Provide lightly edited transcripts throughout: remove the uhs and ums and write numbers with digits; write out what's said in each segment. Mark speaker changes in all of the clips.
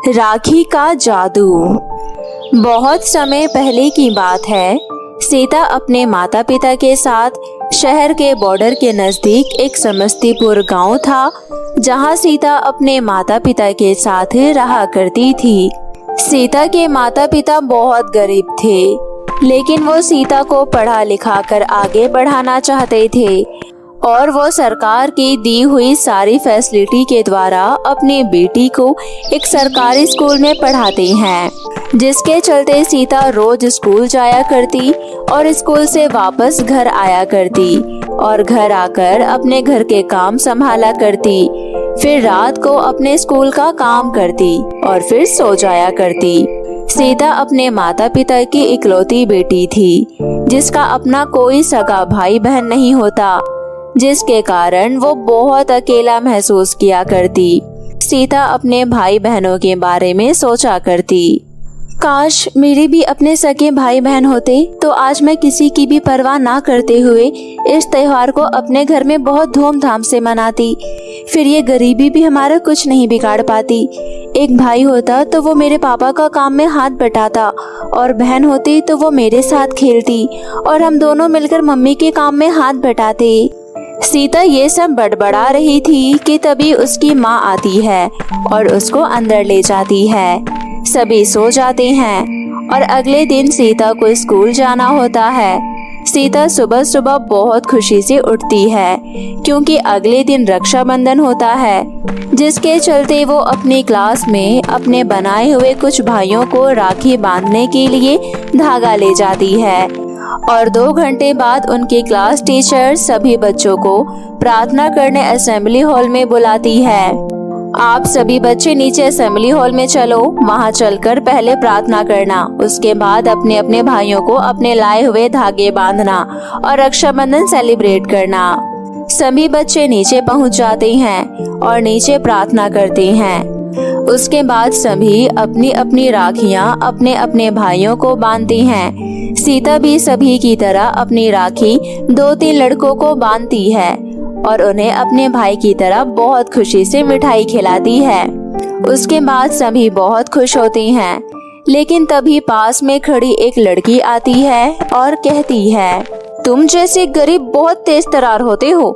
Speaker 1: राखी का जादू। बहुत समय पहले की बात है। सीता अपने माता पिता के साथ शहर के बॉर्डर के नजदीक एक समस्तीपुर गांव था, जहां सीता अपने माता पिता के साथ रहा करती थी। सीता के माता पिता बहुत गरीब थे, लेकिन वो सीता को पढ़ा लिखा कर आगे बढ़ाना चाहते थे और वो सरकार की दी हुई सारी फैसिलिटी के द्वारा अपनी बेटी को एक सरकारी स्कूल में पढ़ाते हैं, जिसके चलते सीता रोज स्कूल जाया करती और स्कूल से वापस घर आया करती और घर आकर अपने घर के काम संभाला करती। फिर रात को अपने स्कूल का काम करती और फिर सो जाया करती। सीता अपने माता पिता की इकलौती बेटी थी, जिसका अपना कोई सगा भाई बहन नहीं होता, जिसके कारण वो बहुत अकेला महसूस किया करती। सीता अपने भाई बहनों के बारे में सोचा करती। काश मेरे भी अपने सगे भाई बहन होते, तो आज मैं किसी की भी परवाह ना करते हुए इस त्योहार को अपने घर में बहुत धूमधाम से मनाती। फिर ये गरीबी भी हमारा कुछ नहीं बिगाड़ पाती। एक भाई होता तो वो मेरे पापा का काम में हाथ बटाता और बहन होती तो वो मेरे साथ खेलती और हम दोनों मिलकर मम्मी के काम में हाथ बटाते। सीता ये सब बड़बड़ा रही थी कि तभी उसकी माँ आती है और उसको अंदर ले जाती है। सभी सो जाते हैं और अगले दिन सीता को स्कूल जाना होता है। सीता सुबह सुबह बहुत खुशी से उठती है, क्योंकि अगले दिन रक्षाबंधन होता है, जिसके चलते वो अपनी क्लास में अपने बनाए हुए कुछ भाइयों को राखी बांधने के लिए धागा ले जाती है। और 2 घंटे बाद उनकी क्लास टीचर सभी बच्चों को प्रार्थना करने असेंबली हॉल में बुलाती है। आप सभी बच्चे नीचे असेंबली हॉल में चलो, वहां चलकर पहले प्रार्थना करना, उसके बाद अपने अपने भाइयों को अपने लाए हुए धागे बांधना और रक्षाबंधन सेलिब्रेट करना। सभी बच्चे नीचे पहुंच जाते हैं और नीचे प्रार्थना करते हैं। उसके बाद सभी अपनी अपनी राखियां अपने अपने भाइयों को बांधती हैं। सीता भी सभी की तरह अपनी राखी 2-3 लड़कों को बांधती है और उन्हें अपने भाई की तरह बहुत खुशी से मिठाई खिलाती है। उसके बाद सभी बहुत खुश होती हैं, लेकिन तभी पास में खड़ी एक लड़की आती है और कहती है, तुम जैसे गरीब बहुत तेज तरार होते हो,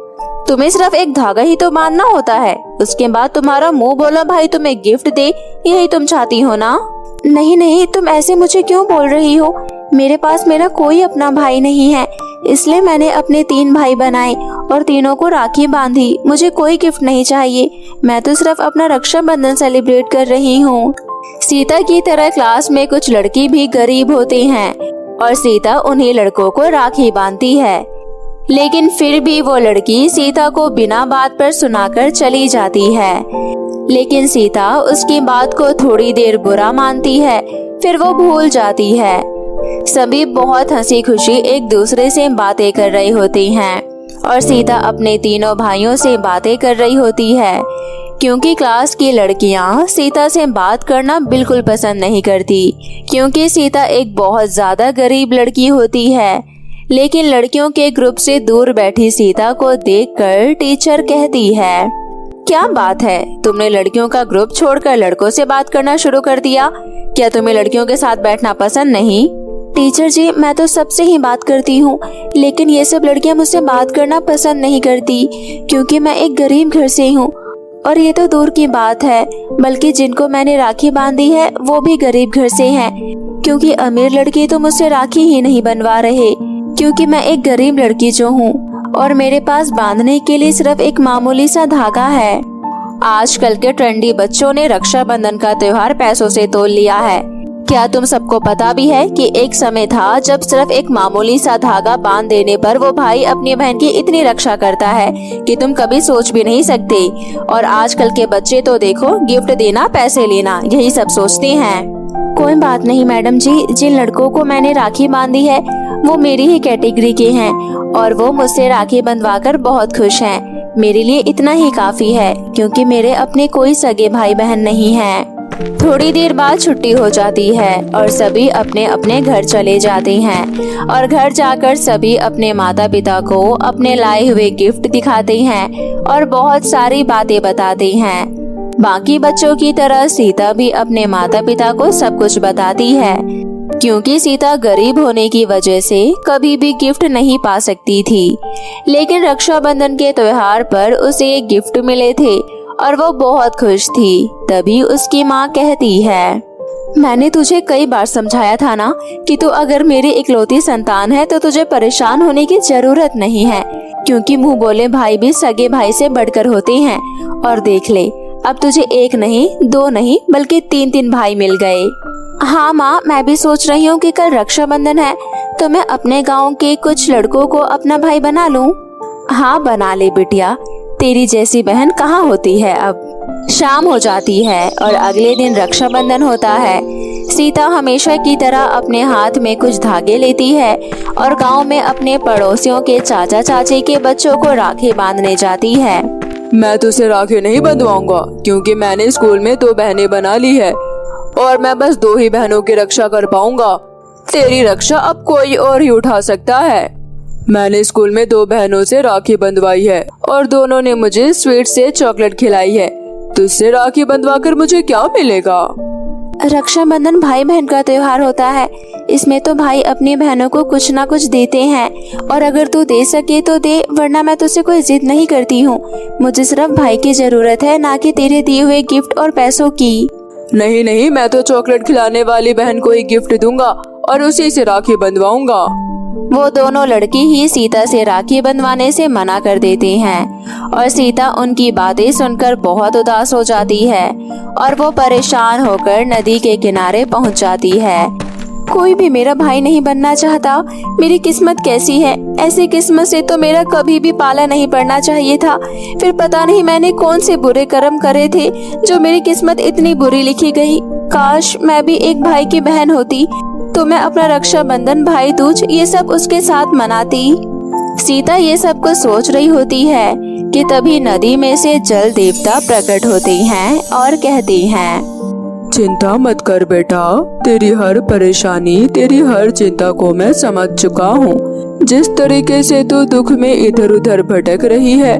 Speaker 1: तुम्हें सिर्फ एक धागा ही तो बांधना होता है, उसके बाद तुम्हारा मुंह बोला भाई तुम्हें गिफ्ट दे, यही तुम चाहती हो ना? नहीं नहीं, तुम ऐसे मुझे क्यों बोल रही हो? मेरे पास मेरा कोई अपना भाई नहीं है, इसलिए मैंने अपने 3 भाई बनाए और तीनों को राखी बांधी। मुझे कोई गिफ्ट नहीं चाहिए, मैं तो सिर्फ अपना रक्षाबंधन सेलिब्रेट कर रही हूँ। सीता की तरह क्लास में कुछ लड़की भी गरीब होते हैं और सीता उन्हीं लड़कों को राखी बांधती है, लेकिन फिर भी वो लड़की सीता को बिना बात पर सुनाकर चली जाती है। लेकिन सीता उसकी बात को थोड़ी देर बुरा मानती है, फिर वो भूल जाती है। सभी बहुत हंसी खुशी एक दूसरे से बातें कर रही होती हैं और सीता अपने तीनों भाइयों से बातें कर रही होती है, क्योंकि क्लास की लड़कियां सीता से बात करना बिल्कुल पसंद नहीं करती, क्योंकि सीता एक बहुत ज्यादा गरीब लड़की होती है। लेकिन लड़कियों के ग्रुप से दूर बैठी सीता को देखकर टीचर कहती है, क्या बात है, तुमने लड़कियों का ग्रुप छोड़कर लड़कों से बात करना शुरू कर दिया? क्या तुम्हें लड़कियों के साथ बैठना पसंद नहीं? टीचर जी, मैं तो सबसे ही बात करती हूँ, लेकिन ये सब लड़कियाँ मुझसे बात करना पसंद नहीं करती, क्योंकि मैं एक गरीब घर से हूँ। और ये तो दूर की बात है, बल्कि जिनको मैंने राखी बांधी है वो भी गरीब घर से हैं, क्योंकि अमीर लड़के तो मुझसे राखी ही नहीं बनवा रहे, क्योंकि मैं एक गरीब लड़की जो हूँ और मेरे पास बांधने के लिए सिर्फ एक मामूली सा धागा है। आजकल के ट्रेंडी बच्चों ने रक्षाबंधन का त्योहार पैसों से तोल लिया है। क्या तुम सबको पता भी है कि एक समय था जब सिर्फ एक मामूली सा धागा बांध देने पर वो भाई अपनी बहन की इतनी रक्षा करता है कि तुम कभी सोच भी नहीं सकते। और आजकल के बच्चे तो देखो, गिफ्ट देना पैसे लेना यही सब सोचते हैं। कोई बात नहीं मैडम जी, जिन लड़कों को मैंने राखी बांधी है वो मेरी ही कैटेगरी के हैं और वो मुझसे राखी बंधवाकर बहुत खुश हैं। मेरे लिए इतना ही काफी है, क्योंकि मेरे अपने कोई सगे भाई बहन नहीं हैं। थोड़ी देर बाद छुट्टी हो जाती है और सभी अपने अपने घर चले जाते हैं और घर जाकर सभी अपने माता पिता को अपने लाए हुए गिफ्ट दिखाते हैं और बहुत सारी बातें बताते हैं। बाकी बच्चों की तरह सीता भी अपने माता पिता को सब कुछ बताती है, क्योंकि सीता गरीब होने की वजह से कभी भी गिफ्ट नहीं पा सकती थी। लेकिन रक्षाबंधन के त्योहार पर उसे एक गिफ्ट मिले थे और वो बहुत खुश थी। तभी उसकी माँ कहती है, मैंने तुझे कई बार समझाया था ना कि तू अगर मेरी इकलौती संतान है तो तुझे परेशान होने की जरूरत नहीं है, क्योंकि मुंह बोले भाई भी सगे भाई से बढ़कर होते हैं। और देख ले, अब तुझे एक नहीं, दो नहीं, बल्कि 3-3 भाई मिल गए। हाँ माँ, मैं भी सोच रही हूँ कि कल रक्षाबंधन है तो मैं अपने गाँव के कुछ लड़कों को अपना भाई बना लूँ। हाँ बना ले बिटिया, तेरी जैसी बहन कहाँ होती है। अब शाम हो जाती है और अगले दिन रक्षाबंधन होता है। सीता हमेशा की तरह अपने हाथ में कुछ धागे लेती है और गांव में अपने पड़ोसियों के चाचा चाची के बच्चों को राखी बांधने जाती है।
Speaker 2: मैं तुझसे राखी नहीं बंधवाऊंगा, क्योंकि मैंने स्कूल में 2 बहनें बना ली है और मैं बस 2 ही बहनों की रक्षा कर पाऊंगा। तेरी रक्षा अब कोई और ही उठा सकता है। मैंने स्कूल में 2 बहनों से राखी बंधवाई है और दोनों ने मुझे स्वीट से चॉकलेट खिलाई है। तुझसे राखी बंधवा कर मुझे क्या मिलेगा।
Speaker 1: रक्षाबंधन भाई बहन का त्योहार होता है, इसमें तो भाई अपनी बहनों को कुछ ना कुछ देते हैं और अगर तू दे सके तो दे, वरना मैं तुझसे कोई जिद नहीं करती हूँ। मुझे सिर्फ भाई की जरूरत है, ना कि तेरे दिए हुए गिफ्ट और पैसों की।
Speaker 2: नहीं नहीं, मैं तो चॉकलेट खिलाने वाली बहन को ही गिफ्ट दूंगा और उसी से राखी बंधवाऊंगा।
Speaker 1: वो दोनों लड़के ही सीता से राखी बंधवाने से मना कर देते हैं और सीता उनकी बातें सुनकर बहुत उदास हो जाती है और वो परेशान होकर नदी के किनारे पहुंच जाती है। कोई भी मेरा भाई नहीं बनना चाहता। मेरी किस्मत कैसी है, ऐसी किस्मत से तो मेरा कभी भी पाला नहीं पड़ना चाहिए था। फिर पता नहीं मैंने कौन से बुरे कर्म करे थे जो मेरी किस्मत इतनी बुरी लिखी गई। काश मैं भी एक भाई की बहन होती तो मैं अपना रक्षाबंधन, भाई दूज ये सब उसके साथ मनाती। सीता ये सब कुछ सोच रही होती है कि तभी नदी में से जल देवता प्रकट होते हैं और कहते हैं,
Speaker 2: चिंता मत कर बेटा, तेरी हर परेशानी, तेरी हर चिंता को मैं समझ चुका हूँ। जिस तरीके से तू दुख में इधर उधर भटक रही है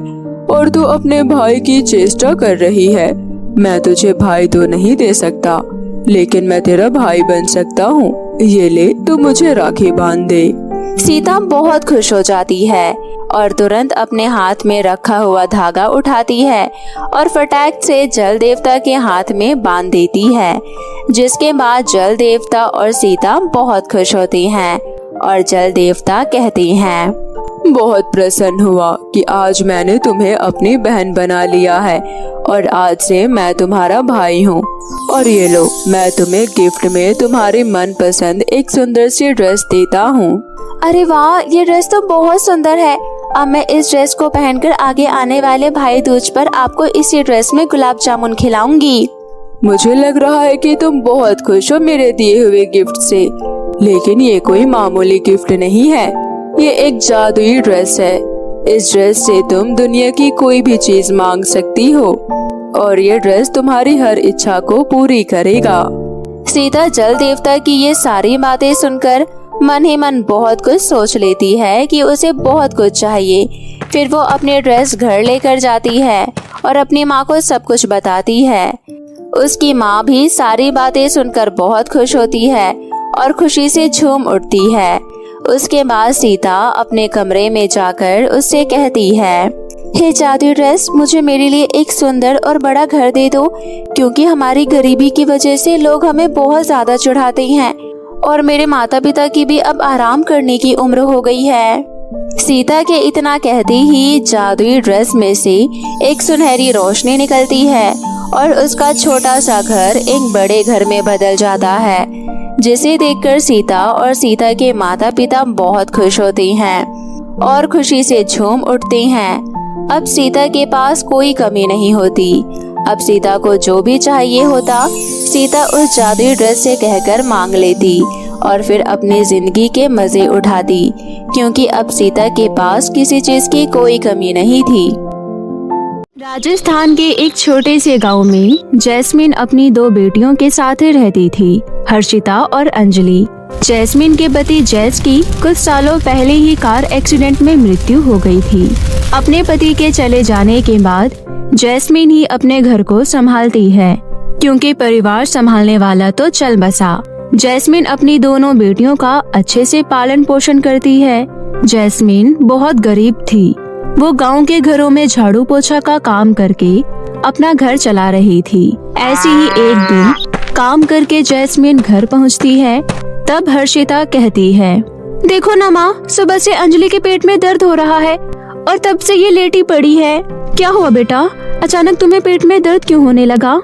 Speaker 2: और तू अपने भाई की चेष्टा कर रही है, मैं तुझे भाई तो नहीं दे सकता, लेकिन मैं तेरा भाई बन सकता हूँ। ये ले, तू मुझे राखी बांध दे।
Speaker 1: सीता बहुत खुश हो जाती है और तुरंत अपने हाथ में रखा हुआ धागा उठाती है और फटाक से जल देवता के हाथ में बांध देती है, जिसके बाद जल देवता और सीता बहुत खुश होती हैं और जल देवता कहते हैं,
Speaker 2: बहुत प्रसन्न हुआ कि आज मैंने तुम्हें अपनी बहन बना लिया है और आज से मैं तुम्हारा भाई हूँ। और ये लो, मैं तुम्हें गिफ्ट में तुम्हारी मनपसंद एक सुंदर सी ड्रेस देता हूँ।
Speaker 1: अरे वाह, ये ड्रेस तो बहुत सुंदर है। अब मैं इस ड्रेस को पहनकर आगे आने वाले भाई दूज पर आपको इसी ड्रेस में गुलाब जामुन खिलाऊंगी।
Speaker 2: मुझे लग रहा है कि तुम बहुत खुश हो मेरे दिए हुए गिफ्ट से, लेकिन ये कोई मामूली गिफ्ट नहीं है। ये एक जादुई ड्रेस है। इस ड्रेस से तुम दुनिया की कोई भी चीज मांग सकती हो और ये ड्रेस तुम्हारी हर इच्छा को पूरी करेगा।
Speaker 1: सीता जल देवता की ये सारी बातें सुनकर मन ही मन बहुत कुछ सोच लेती है कि उसे बहुत कुछ चाहिए। फिर वो अपनी ड्रेस घर लेकर जाती है और अपनी माँ को सब कुछ बताती है। उसकी माँ भी सारी बातें सुनकर बहुत खुश होती है और खुशी से झूम उठती है। उसके बाद सीता अपने कमरे में जाकर उससे कहती है, हे जादुई ड्रेस, मुझे मेरे लिए एक सुंदर और बड़ा घर दे दो, क्योंकि हमारी गरीबी की वजह से लोग हमें बहुत ज्यादा चिढ़ाते हैं और मेरे माता पिता की भी अब आराम करने की उम्र हो गई है। सीता के इतना कहते ही जादुई ड्रेस में से एक सुनहरी रोशनी निकलती है और उसका छोटा सा घर एक बड़े घर में बदल जाता है, जिसे देखकर सीता और सीता के माता पिता बहुत खुश होते हैं और खुशी से झूम उठते हैं। अब सीता के पास कोई कमी नहीं होती। अब सीता को जो भी चाहिए होता, सीता उस जादुई ड्रेस से कहकर मांग लेती और फिर अपनी जिंदगी के मजे उठाती, क्योंकि अब सीता के पास किसी चीज की कोई कमी नहीं थी।
Speaker 3: राजस्थान के एक छोटे से गांव में जैस्मिन अपनी 2 बेटियों के साथ रहती थी, हर्षिता और अंजलि। जैस्मिन के पति जैस की कुछ सालों पहले ही कार एक्सीडेंट में मृत्यु हो गई थी। अपने पति के चले जाने के बाद जैस्मिन ही अपने घर को संभालती है, क्योंकि परिवार संभालने वाला तो चल बसा। जैस्मिन अपनी दोनों बेटियों का अच्छे से पालन पोषण करती है। जैस्मिन बहुत गरीब थी। वो गांव के घरों में झाड़ू पोछा का काम करके अपना घर चला रही थी। ऐसी ही एक दिन काम करके जैस्मिन घर पहुंचती है। तब हर्षिता कहती है, देखो ना माँ, सुबह से अंजलि के पेट में दर्द हो रहा है और तब से ये लेटी पड़ी है। क्या हुआ बेटा, अचानक तुम्हें पेट में दर्द क्यों होने लगा?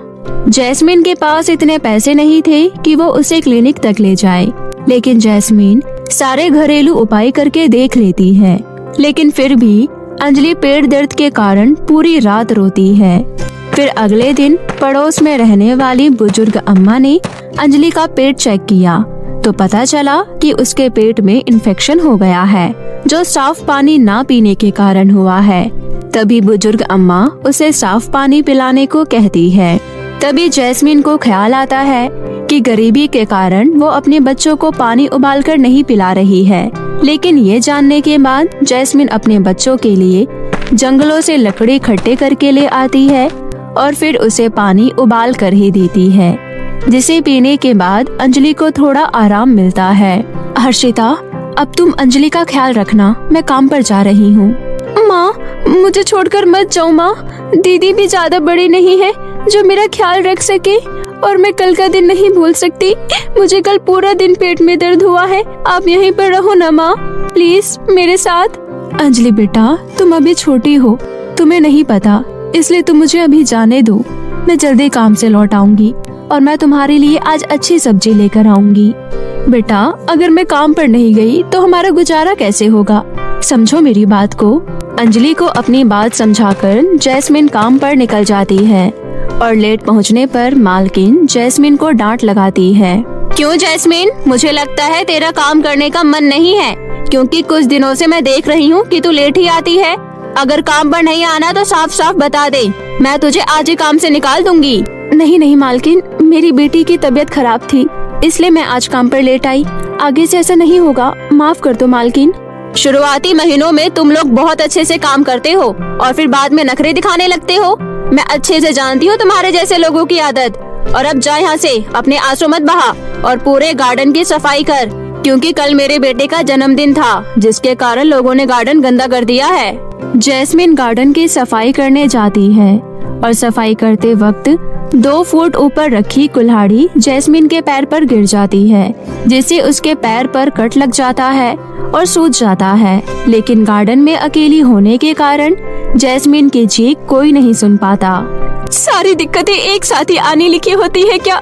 Speaker 3: जैस्मिन के पास इतने पैसे नहीं थे कि वो उसे क्लिनिक तक ले जाए, लेकिन जैस्मिन सारे घरेलू उपाय करके देख लेती है। लेकिन फिर भी अंजलि पेट दर्द के कारण पूरी रात रोती है। फिर अगले दिन पड़ोस में रहने वाली बुजुर्ग अम्मा ने अंजलि का पेट चेक किया तो पता चला कि उसके पेट में इन्फेक्शन हो गया है, जो साफ पानी ना पीने के कारण हुआ है। तभी बुजुर्ग अम्मा उसे साफ पानी पिलाने को कहती है। तभी जैस्मिन को ख्याल आता है कि गरीबी के कारण वो अपने बच्चों को पानी उबालकर नहीं पिला रही है। लेकिन ये जानने के बाद जैस्मिन अपने बच्चों के लिए जंगलों से लकड़ी इकट्ठे करके ले आती है और फिर उसे पानी उबाल कर ही देती है, जिसे पीने के बाद अंजलि को थोड़ा आराम मिलता है। हर्षिता, अब तुम अंजलि का ख्याल रखना, मैं काम पर जा रही हूँ। माँ, मुझे छोड़कर मत जाओ माँ, दीदी भी ज्यादा बड़ी नहीं है जो मेरा ख्याल रख सके, और मैं कल का दिन नहीं भूल सकती। मुझे कल पूरा दिन पेट में दर्द हुआ है, आप यहीं पर रहो ना माँ, प्लीज मेरे साथ। अंजलि बेटा, तुम अभी छोटी हो, तुम्हें नहीं पता, इसलिए तुम मुझे अभी जाने दो। मैं जल्दी काम से लौट आऊंगी और मैं तुम्हारे लिए आज अच्छी सब्जी लेकर आऊंगी। बेटा, अगर मैं काम पर नहीं गई तो हमारा गुजारा कैसे होगा, समझो मेरी बात को। अंजलि को अपनी बात समझाकर जैस्मिन काम पर निकल जाती है और लेट पहुंचने पर मालकिन जैस्मिन को डांट लगाती है। क्यों जैस्मिन, मुझे लगता है तेरा काम करने का मन नहीं है, क्योंकि कुछ दिनों से मैं देख रही हूँ कि तू लेट ही आती है। अगर काम पर नहीं आना तो साफ साफ बता दे, मैं तुझे आज ही काम से निकाल दूंगी। नहीं मालकिन, मेरी बेटी की तबीयत खराब थी, इसलिए मैं आज काम पर लेट आई। आगे से ऐसा नहीं होगा, माफ कर दो मालकिन। शुरुआती महीनों में तुम लोग बहुत अच्छे से काम करते हो और फिर बाद में नखरे दिखाने लगते हो। मैं अच्छे से जानती हूँ तुम्हारे जैसे लोगों की आदत। और अब जा यहाँ से, अपने आंसू मत बहा और पूरे गार्डन की सफाई कर, क्योंकि कल मेरे बेटे का जन्मदिन था, जिसके कारण लोगों ने गार्डन गंदा कर दिया है। जैस्मिन गार्डन की सफाई करने जाती है और सफाई करते वक्त 2 फुट ऊपर रखी कुल्हाड़ी जैस्मिन के पैर पर गिर जाती है, जिससे उसके पैर पर कट लग जाता है और सूज जाता है। लेकिन गार्डन में अकेली होने के कारण जैस्मिन की चीख कोई नहीं सुन पाता। सारी दिक्कतें एक साथ ही आने लिखी होती है क्या?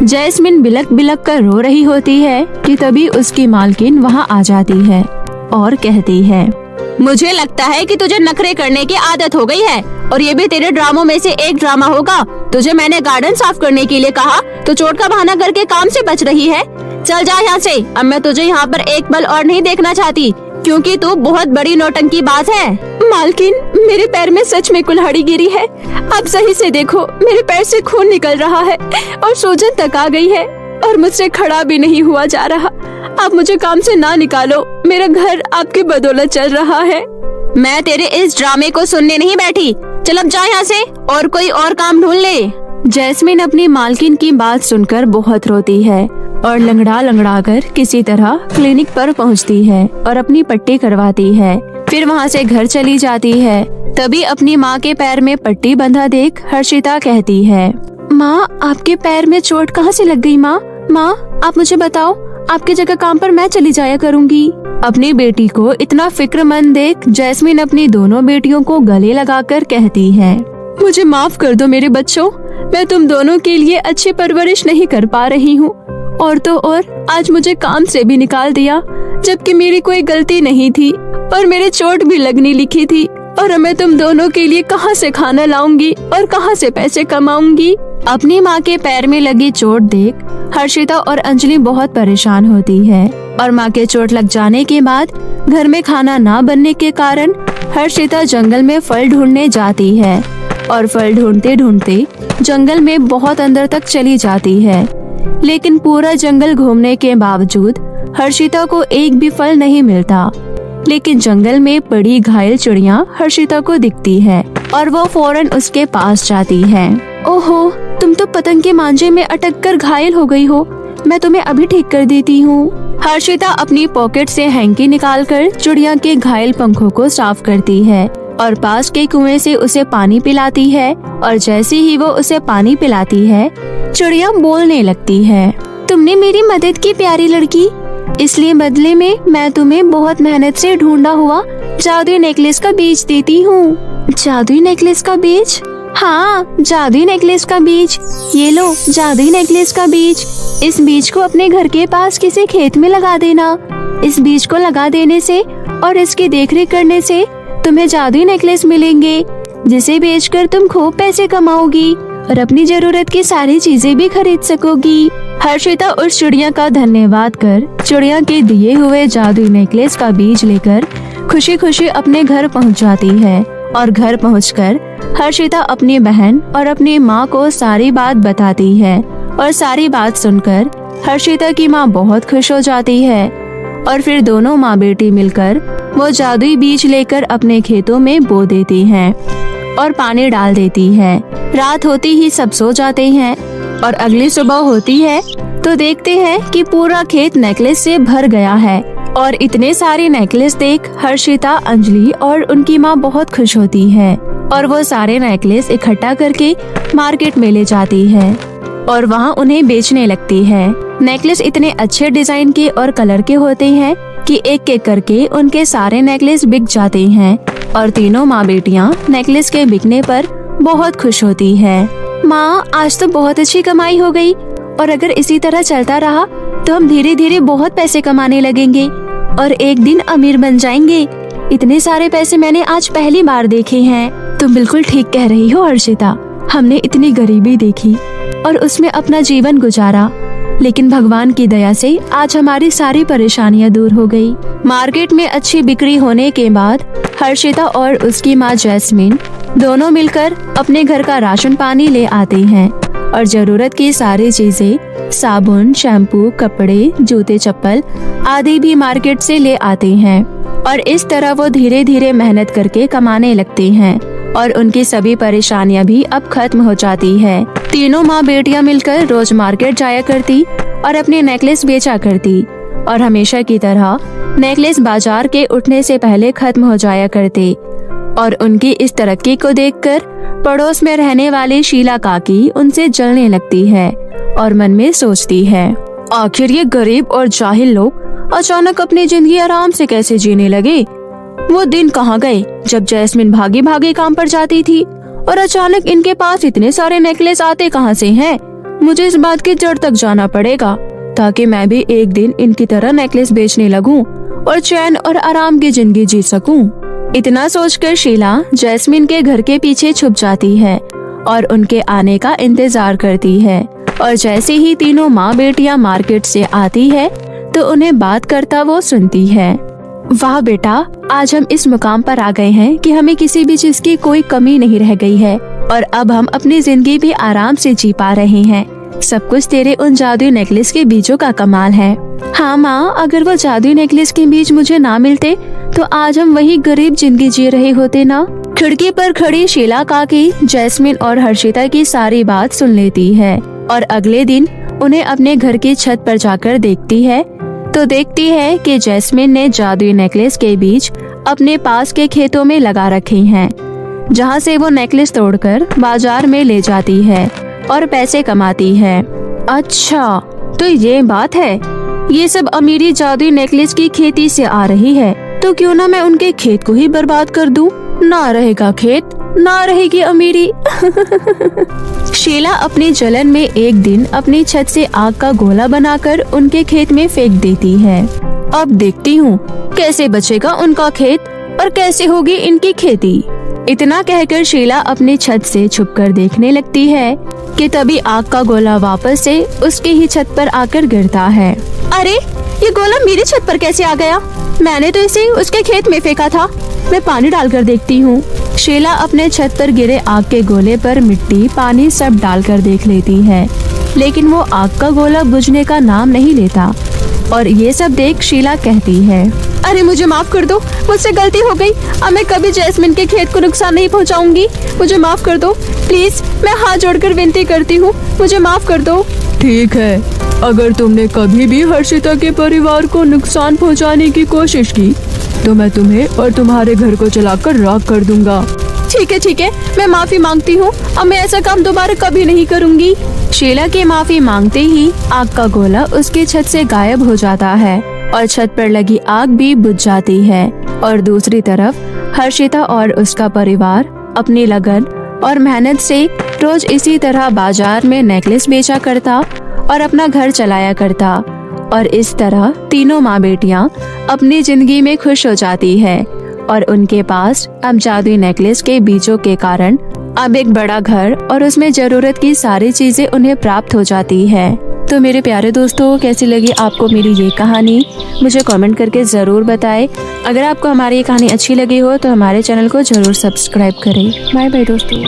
Speaker 3: जैस्मिन बिलक बिलक कर रो रही होती है कि तभी उसकी मालकिन वहाँ आ जाती है और कहती है, मुझे लगता है कि तुझे नखरे करने की आदत हो गई है और ये भी तेरे ड्रामों में से एक ड्रामा होगा। तुझे मैंने गार्डन साफ करने के लिए कहा तो चोट का बहाना करके काम से बच रही है। चल जा यहाँ से, अब मैं तुझे यहाँ पर एक पल और नहीं देखना चाहती, क्योंकि तू बहुत बड़ी नौटंकी बाज है। मालकिन, मेरे पैर में सच में कुल्हाड़ी गिरी है, आप सही से देखो, मेरे पैर से खून निकल रहा है और सूजन तक आ गई है और मुझसे खड़ा भी नहीं हुआ जा रहा। आप मुझे काम से ना निकालो, मेरा घर आपके बदौलत चल रहा है। मैं तेरे इस ड्रामे को सुनने नहीं बैठी, चल अब जा यहाँ से और कोई और काम ढूंढ ले। जैस्मिन अपनी मालकिन की बात सुनकर बहुत रोती है और लंगड़ा लंगड़ा कर किसी तरह क्लिनिक पर पहुँचती है और अपनी पट्टी करवाती है। फिर वहाँ से घर चली जाती है। तभी अपनी माँ के पैर में पट्टी बंधा देख हर्षिता कहती है, माँ, आपके पैर में चोट कहाँ से लग गई? माँ, आप मुझे बताओ, आपकी जगह काम पर मैं चली जाया करूँगी। अपनी बेटी को इतना फिक्रमंद देख जैस्मिन अपनी दोनों बेटियों को गले लगाकर कहती है, मुझे माफ कर दो मेरे बच्चों, मैं तुम दोनों के लिए अच्छी परवरिश नहीं कर पा रही हूँ, और तो और आज मुझे काम से भी निकाल दिया, जबकि मेरी कोई गलती नहीं थी और मेरे चोट भी लगनी लिखी थी, और मैं तुम दोनों के लिए कहाँ से खाना लाऊंगी और कहाँ से पैसे कमाऊंगी। अपनी माँ के पैर में लगी चोट देख हर्षिता और अंजलि बहुत परेशान होती है और माँ के चोट लग जाने के बाद घर में खाना ना बनने के कारण हर्षिता जंगल में फल ढूंढने जाती है और फल ढूंढते ढूंढते जंगल में बहुत अंदर तक चली जाती है। लेकिन पूरा जंगल घूमने के बावजूद हर्षिता को एक भी फल नहीं मिलता। लेकिन जंगल में पड़ी घायल चिड़िया हर्षिता को दिखती है और वो फौरन उसके पास जाती है। ओहो, तुम तो पतंग के मांझे में अटक कर घायल हो गई हो, मैं तुम्हें अभी ठीक कर देती हूँ। हर्षिता अपनी पॉकेट से हैंकी निकालकर चिड़िया के घायल पंखों को साफ करती है और पास के कुएं से उसे पानी पिलाती है। और जैसे ही वो उसे पानी पिलाती है, चिड़िया बोलने लगती है। तुमने मेरी मदद की प्यारी लड़की, इसलिए बदले में मैं तुम्हें बहुत मेहनत से ढूंढा हुआ जादुई नेकलेस का बीज देती हूँ। जादुई नेकलेस का बीज? हाँ, जादुई नेकलेस का बीज। ये लो, जादुई नेकलेस का बीज। इस बीज को अपने घर के पास किसी खेत में लगा देना। इस बीज को लगा देने से और इसकी देखरेख करने से तुम्हें जादुई नेकलेस मिलेंगे, जिसे बेचकर तुम खूब पैसे कमाओगी और अपनी जरूरत की सारी चीजें भी खरीद सकोगी। हर्षिता उस चिड़िया का धन्यवाद कर चिड़िया के दिए हुए जादुई नेकलेस का बीज लेकर खुशी खुशी अपने घर पहुंच जाती है। और घर पहुंचकर हर्षिता अपनी बहन और अपनी माँ को सारी बात बताती है। और सारी बात सुनकर हर्षिता की माँ बहुत खुश हो जाती है। और फिर दोनों माँ बेटी मिलकर वो जादुई बीज लेकर अपने खेतों में बो देती हैं और पानी डाल देती है। रात होती ही सब सो जाते हैं और अगली सुबह होती है तो देखते हैं कि पूरा खेत नेकलेस से भर गया है। और इतने सारे नेकलेस देख हर्षिता, अंजलि और उनकी माँ बहुत खुश होती है और वो सारे नेकलेस इकट्ठा करके मार्केट में ले जाती है और वहाँ उन्हें बेचने लगती है। नेकलेस इतने अच्छे डिजाइन के और कलर के होते हैं कि एक एक करके उनके सारे नेकलेस बिक जाते हैं और तीनों माँ बेटियाँ नेकलेस के बिकने पर बहुत खुश होती है। माँ, आज तो बहुत अच्छी कमाई हो गई और अगर इसी तरह चलता रहा तो हम धीरे धीरे बहुत पैसे कमाने लगेंगे और एक दिन अमीर बन जाएंगे। इतने सारे पैसे मैंने आज पहली बार देखे हैं। तुम बिल्कुल ठीक कह रही हो हर्षिता, हमने इतनी गरीबी देखी और उसमें अपना जीवन गुजारा, लेकिन भगवान की दया से आज हमारी सारी परेशानियां दूर हो गई। मार्केट में अच्छी बिक्री होने के बाद हर्षिता और उसकी माँ जैस्मिन दोनों मिलकर अपने घर का राशन पानी ले आते हैं और जरूरत की सारी चीजें, साबुन, शैम्पू, कपड़े, जूते, चप्पल आदि भी मार्केट से ले आते हैं। और इस तरह वो धीरे धीरे मेहनत करके कमाने लगते हैं और उनकी सभी परेशानियां भी अब खत्म हो जाती है। तीनों माँ बेटियां मिलकर रोज मार्केट जाया करती और अपने नेकलेस बेचा करती और हमेशा की तरह नेकलेस बाजार के उठने से पहले खत्म हो जाया करते। और उनकी इस तरक्की को देखकर पड़ोस में रहने वाली शीला काकी उनसे जलने लगती है और मन में सोचती है, आखिर ये गरीब और जाहिल लोग अचानक अपनी जिंदगी आराम से कैसे जीने लगे। वो दिन कहाँ गए जब जैस्मिन भागी भागी काम पर जाती थी और अचानक इनके पास इतने सारे नेकलेस आते कहाँ से हैं? मुझे इस बात की जड़ तक जाना पड़ेगा ताकि मैं भी एक दिन इनकी तरह नेकलेस बेचने लगूं और चैन और आराम की जिंदगी जी सकूं। इतना सोचकर शीला जैस्मिन के घर के पीछे छुप जाती है और उनके आने का इंतजार करती है। और जैसे ही तीनों माँ बेटियां मार्केट से आती है तो उन्हें बात करता वो सुनती है। वाह बेटा, आज हम इस मुकाम पर आ गए हैं कि हमें किसी भी चीज की कोई कमी नहीं रह गई है और अब हम अपनी जिंदगी भी आराम से जी पा रहे हैं। सब कुछ तेरे उन जादुई नेकलेस के बीजों का कमाल है। हाँ माँ, अगर वो जादुई नेकलेस के बीज मुझे ना मिलते तो आज हम वही गरीब जिंदगी जी रहे होते ना। खिड़की पर खड़ी शीला काकी जैस्मिन और हर्षिता की सारी बात सुन लेती है और अगले दिन उन्हें अपने घर की छत पर जाकर देखती है तो देखती है कि जैस्मिन ने जादुई नेकलेस के बीज अपने पास के खेतों में लगा रखे हैं, जहाँ से वो नेकलेस तोड़कर बाजार में ले जाती है और पैसे कमाती है। अच्छा, तो ये बात है, ये सब अमीरी जादुई नेकलेस की खेती से आ रही है, तो क्यों ना मैं उनके खेत को ही बर्बाद कर दूं? ना रहेगा खेत, ना रहेगी अमीरी। शीला अपनी जलन में एक दिन अपनी छत से आग का गोला बनाकर उनके खेत में फेंक देती है। अब देखती हूँ कैसे बचेगा उनका खेत और कैसे होगी इनकी खेती। इतना कहकर शीला अपनी छत से छुपकर देखने लगती है कि तभी आग का गोला वापस से उसके ही छत पर आकर गिरता है। अरे, ये गोला मेरी छत पर कैसे आ गया? मैंने तो इसे उसके खेत में फेंका था। मैं पानी डालकर देखती हूँ। शीला अपने छत पर गिरे आग के गोले पर मिट्टी, पानी सब डालकर देख लेती है, लेकिन वो आग का गोला बुझने का नाम नहीं लेता। और ये सब देख शीला कहती है, अरे मुझे माफ कर दो, मुझसे गलती हो गई। अब मैं कभी जैस्मिन के खेत को नुकसान नहीं पहुंचाऊंगी। मुझे माफ कर दो प्लीज, मैं हाथ जोड़कर विनती करती हूँ, मुझे माफ कर दो।
Speaker 2: ठीक है, अगर तुमने कभी भी हर्षिता के परिवार को नुकसान पहुंचाने की कोशिश की तो मैं तुम्हें और तुम्हारे घर को जलाकर राख कर दूंगा।
Speaker 3: ठीक है, मैं माफी मांगती हूँ। अब मैं ऐसा काम दोबारा कभी नहीं करूँगी। शीला के माफी मांगते ही आग का गोला उसकी छत से गायब हो जाता है और छत पर लगी आग भी बुझ जाती है। और दूसरी तरफ हर्षिता और उसका परिवार अपनी लगन और मेहनत से रोज इसी तरह बाजार में नेकलेस बेचा करता और अपना घर चलाया करता। और इस तरह तीनों माँ बेटियां अपनी जिंदगी में खुश हो जाती है और उनके पास अब जादुई नेकलेस के बीजों के कारण अब एक बड़ा घर और उसमें जरूरत की सारी चीजें उन्हें प्राप्त हो जाती है। तो मेरे प्यारे दोस्तों, कैसी लगी आपको मेरी ये कहानी, मुझे कमेंट करके जरूर बताएं। अगर आपको हमारी ये कहानी अच्छी लगी हो तो हमारे चैनल को जरूर सब्सक्राइब करें। बाय बाय दोस्तों।